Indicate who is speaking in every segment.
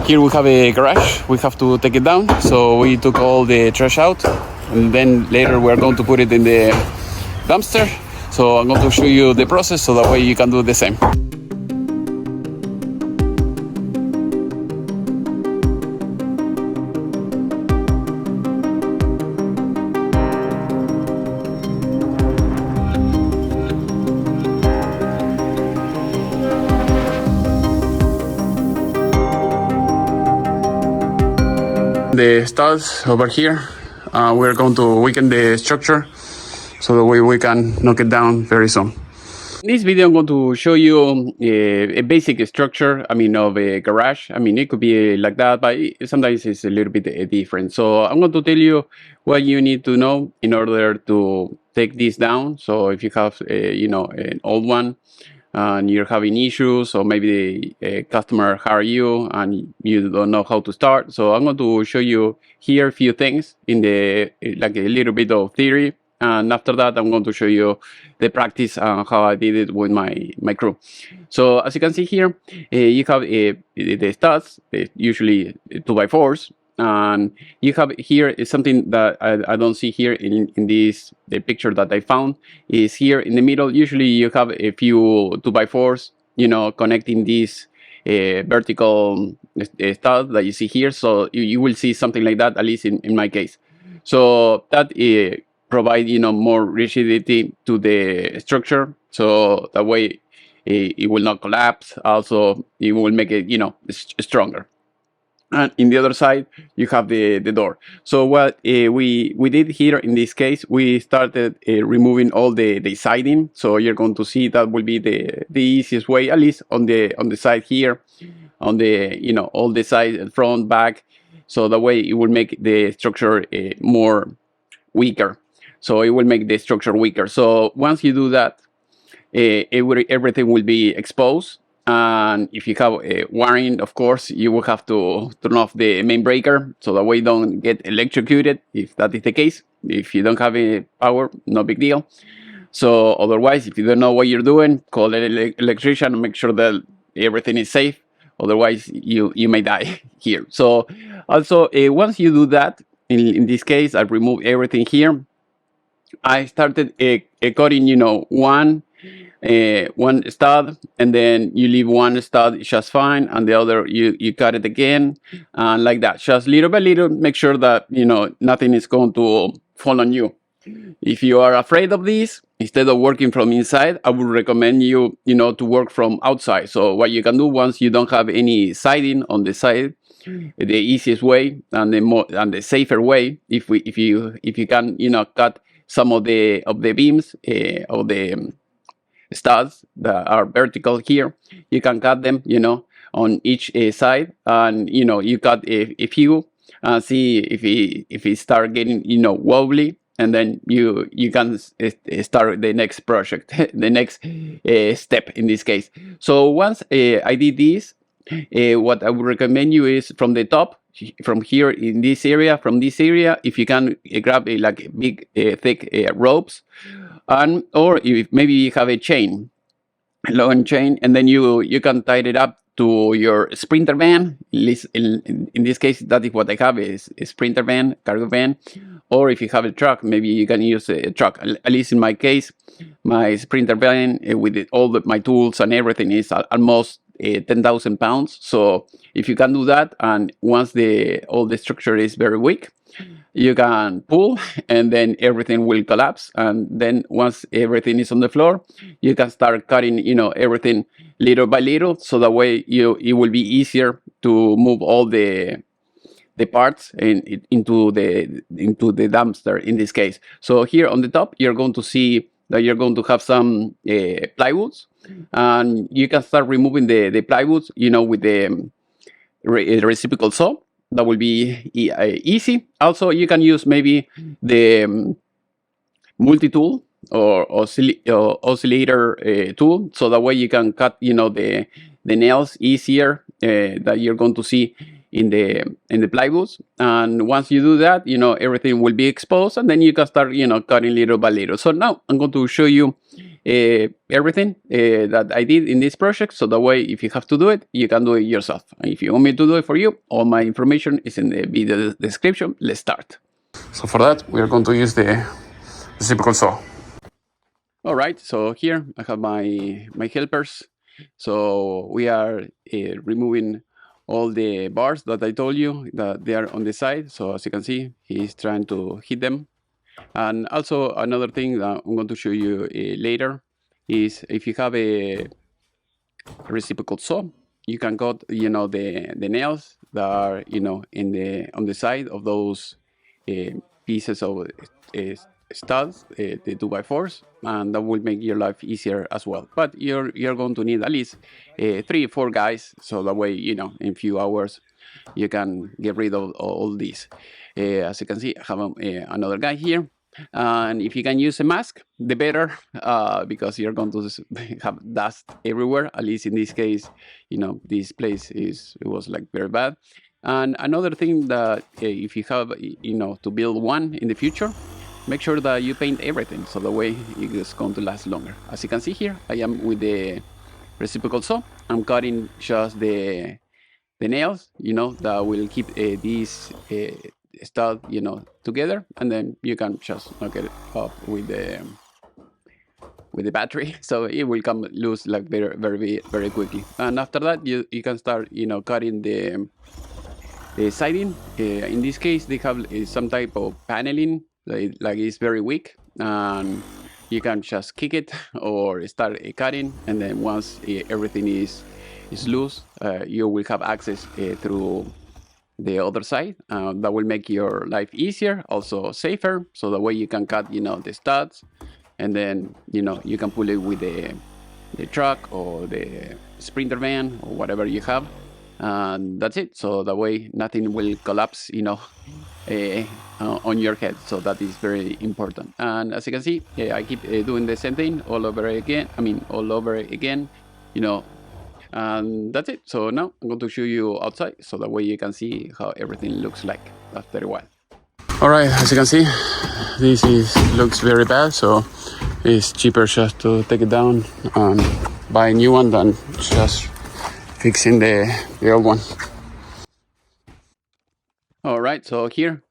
Speaker 1: Here we have a garage. We have to take it down. So we took all the trash out, and then later we're going to put it in the dumpster. So I'm going to show you the process so that way you can do the same. The studs over here, we're going to weaken the structure so that way we can knock it down very soon. In this video, I'm going to show you a basic structure, of a garage. It could be like that, but sometimes it's a little bit different. So I'm going to tell you what you need to know in order to take this down. So if you have, an old one, and you're having issues, or maybe a customer hire you and you don't know how to start. So I'm going to show you here a few things in the like a little bit of theory, and after that I'm going to show you the practice and how I did it with my crew. So as you can see here, you have the studs, usually 2x4s. And you have here is something that I don't see here in this the picture that I found is here in the middle. Usually you have a few 2x4s, connecting these vertical studs that you see here. So you will see something like that, at least in my case. So that provide more rigidity to the structure, so that way it will not collapse. Also, it will make it stronger. And in the other side, you have the door. So what we did here in this case, we started removing all the siding. So you're going to see that will be the easiest way, at least on the side here, on the all the sides, front, back. So that way it will make the structure more weaker. So it will make the structure weaker. So once you do that, everything will be exposed. And if you have a wiring, of course, you will have to turn off the main breaker so that way you don't get electrocuted, if that is the case. If you don't have any power, no big deal. So otherwise, if you don't know what you're doing, call an electrician and make sure that everything is safe. Otherwise, you may die here. So also, once you do that, in this case, I removed everything here. I started cutting, one stud, and then you leave one stud just fine, and the other you cut it again, and like that, just little by little. Make sure that nothing is going to fall on you. If you are afraid of this, instead of working from inside, I would recommend you to work from outside. So what you can do, once you don't have any siding on the side, the easiest way and the safer way, if you can cut some of the beams of the studs that are vertical here, you can cut them on each side, and you cut a few, see if it start getting wobbly, and then you can start the next project, the next step in this case. So once I did this, what I would recommend you is from the top, from here in this area, if you can grab like big thick ropes, or if maybe you have a chain, long chain, and then you can tie it up to your sprinter van. In this case, that is what I have, is a sprinter van, cargo van. Or if you have a truck, maybe you can use a truck. At least in my case, my sprinter van with all my tools and everything is almost 10,000 pounds. So if you can do that, and once all the structure is very weak, you can pull, and then everything will collapse. And then once everything is on the floor, you can start cutting everything little by little, so that way it will be easier to move all the parts into the dumpster in this case. So here on the top, you're going to see that you're going to have some plywoods, and you can start removing the plywoods with the reciprocal saw. That will be easy. Also, you can use maybe the multi-tool or oscillator tool, so that way you can cut the nails easier that you're going to see in the plywoods. And once you do that, everything will be exposed, and then you can start cutting little by little. So now I'm going to show you everything that I did in this project, so that way if you have to do it, you can do it yourself. And if you want me to do it for you, all my information is in the video description. Let's start. So for that, we are going to use the reciprocal saw. All right, so here I have my helpers. So we are removing all the bars that I told you that they are on the side. So as you can see, he's trying to hit them. And also another thing that I'm going to show you later is if you have a reciprocal saw, you can cut, you know, the nails that are, you know, on the side of those pieces of studs, the 2x4s, and that will make your life easier as well. But you're going to need at least 3-4 guys, so that way, you know, in a few hours you can get rid of all these. As you can see, I have another guy here. And if you can use a mask, the better, because you're going to have dust everywhere. At least in this case, you know, this place it was like very bad. And another thing that if you have, you know, to build one in the future, make sure that you paint everything, so the way it is going to last longer. As you can see here, I am with the reciprocal saw. I'm cutting just the nails, you know, that will keep these stud, you know, together, and then you can just knock it off with the battery, so it will come loose like very quickly. And after that, you can start, you know, cutting the siding. In this case, they have some type of paneling, like it's very weak, and you can just kick it or start cutting, and then once everything is loose, you will have access through the other side. That will make your life easier, also safer, so that way you can cut, you know, the studs, and then, you know, you can pull it with the truck or the sprinter van or whatever you have, and that's it. So that way nothing will collapse, you know, on your head. So that is very important. And as you can see, I keep doing the same thing all over again, you know, and that's it. So now I'm going to show you outside, so that way you can see how everything looks like after a while. All right, as you can see, this looks very bad, so it's cheaper just to take it down and buy a new one than just fixing the old one. All right, so here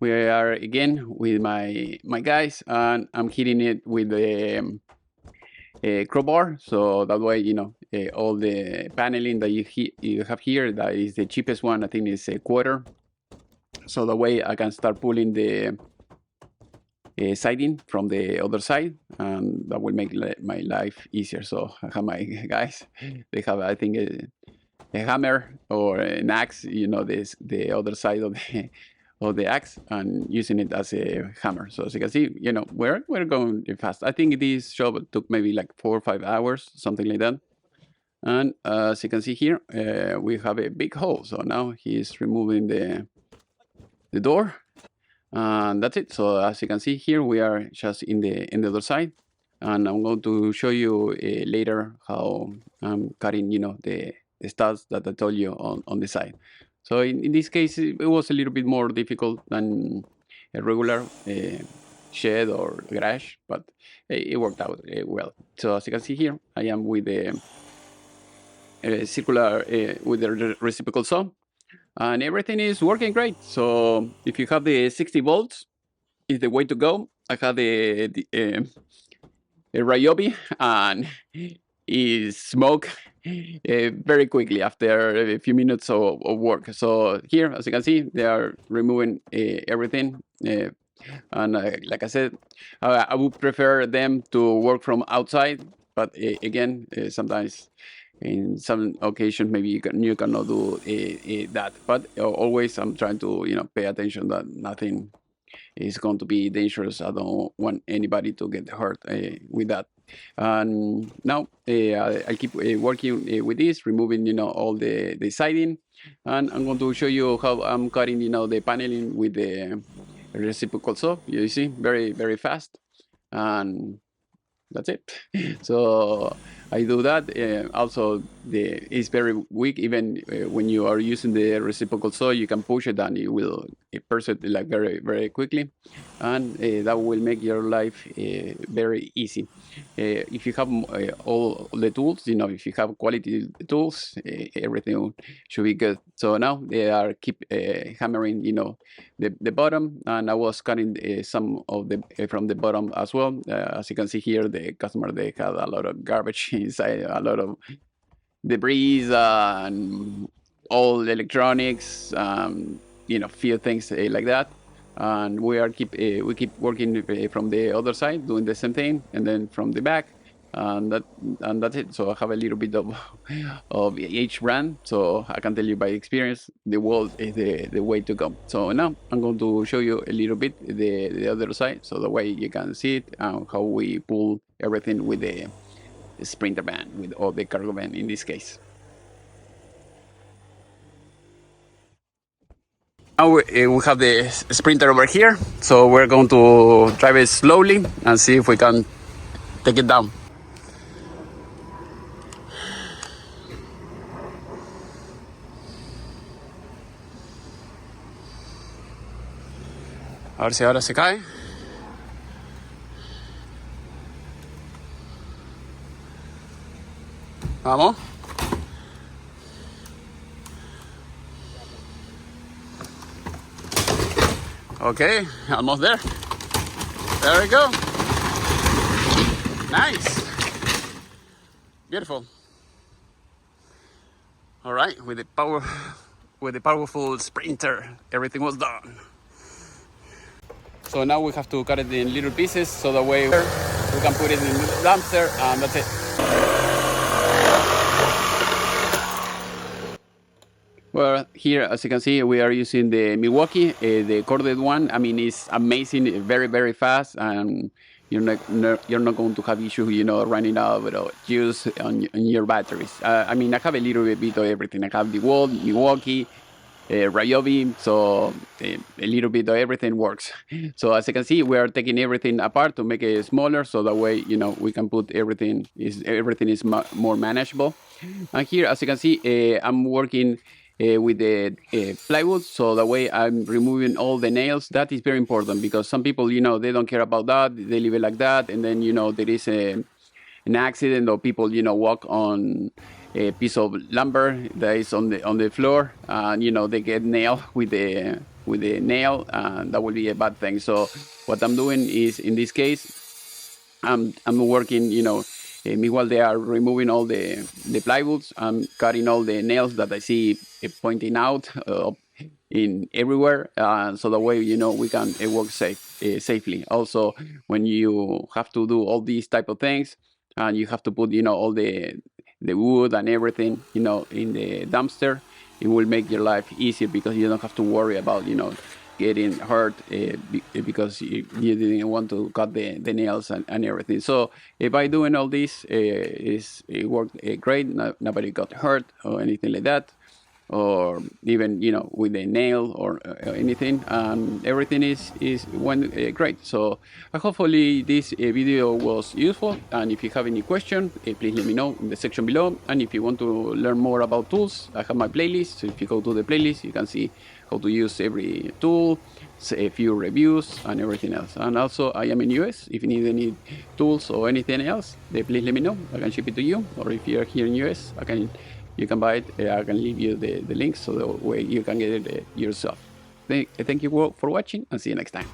Speaker 1: we are again with my guys, and I'm hitting it with the crowbar, so that way, you know, all the paneling that you have here, that is the cheapest one, I think is a quarter, so that way I can start pulling the siding from the other side, and that will make my life easier. So I have my guys, they have, I think, a hammer or an axe, you know, the other side of the axe, and using it as a hammer. So as you can see, you know, we're going fast. I think this job took maybe like 4 or 5 hours, something like that. And as you can see here, we have a big hole. So now he's removing the door, and that's it. So as you can see here, we are just in the other side, and I'm going to show you later how I'm cutting, you know, the studs that I told you on the side. So in this case, it was a little bit more difficult than a regular shed or garage, but it worked out well. So as you can see here, I am with the circular, with the reciprocal saw, and everything is working great. So if you have the 60 volts, is the way to go. I have the Ryobi, and it smoke very quickly after a few minutes of work. So here, as you can see, they are removing everything. And like I said, I would prefer them to work from outside, but again, sometimes in some occasions maybe you cannot do that. But always I'm trying to, you know, pay attention that nothing is going to be dangerous. I don't want anybody to get hurt with that. And now I keep working with this, removing, you know, all the siding, and I'm going to show you how I'm cutting, you know, the paneling with the reciprocal saw. You see, very fast, and that's it. So I do that. Also, it's very weak. Even when you are using the reciprocal saw, you can push it and it will purchase it like very quickly, and that will make your life very easy. If you have all the tools, if you have quality tools, everything should be good. So now they are keep hammering, the bottom, and I was cutting some of the from the bottom as well. As you can see here, the customer, they had a lot of garbage inside, a lot of debris and all electronics, few things like that. And we keep working from the other side, doing the same thing, and then from the back, and that's it. So I have a little bit of each brand, so I can tell you by experience, Dewalt is the way to go. So now I'm going to show you a little bit the other side, so the way you can see it and how we pull everything with the sprinter van, with all the cargo van in this case. Now we have the sprinter over here, so we're going to drive it slowly and see if we can take it down. A ver si ahora se cae. Vamos. Okay, almost there. There we go. Nice. Beautiful. All right, with the powerful sprinter, everything was done. So now we have to cut it in little pieces, so that way we can put it in the dumpster, and that's it. Well, here, as you can see, we are using the Milwaukee, the corded one. I mean, it's amazing, very fast, and you're not going to have issues, running out of juice on your batteries. I mean, I have a little bit of everything. I have the Dewalt, Milwaukee, Ryobi, so a little bit of everything works. So as you can see, we are taking everything apart to make it smaller, so that way, we can put everything is more manageable. And here, as you can see, I'm working with the plywood, so that way I'm removing all the nails. That is very important, because some people, they don't care about that, they leave it like that, and then there is an accident, or people walk on a piece of lumber that is on the floor, and they get nailed with the nail, and that will be a bad thing. So what I'm doing is, in this case, I'm working, meanwhile they are removing all the plywoods, I'm cutting all the nails that I see pointing out in everywhere, so that way we can work safely. Also, when you have to do all these type of things, and you have to put all the wood and everything in the dumpster, it will make your life easier, because you don't have to worry about getting hurt because you didn't want to cut the nails and everything. So by doing all this, it worked great. Nobody got hurt or anything like that, or even with a nail or anything. Everything went great. So hopefully this video was useful, and if you have any question, please let me know in the section below. And if you want to learn more about tools, I have my playlist. So if you go to the playlist, you can see how to use every tool, a few reviews, and everything else. And also, I am in US. If you need any tools or anything else, please let me know. I can ship it to you. Or if you're here in US, you can buy it. I can leave you the link, so that way you can get it yourself. Thank you for watching, and see you next time.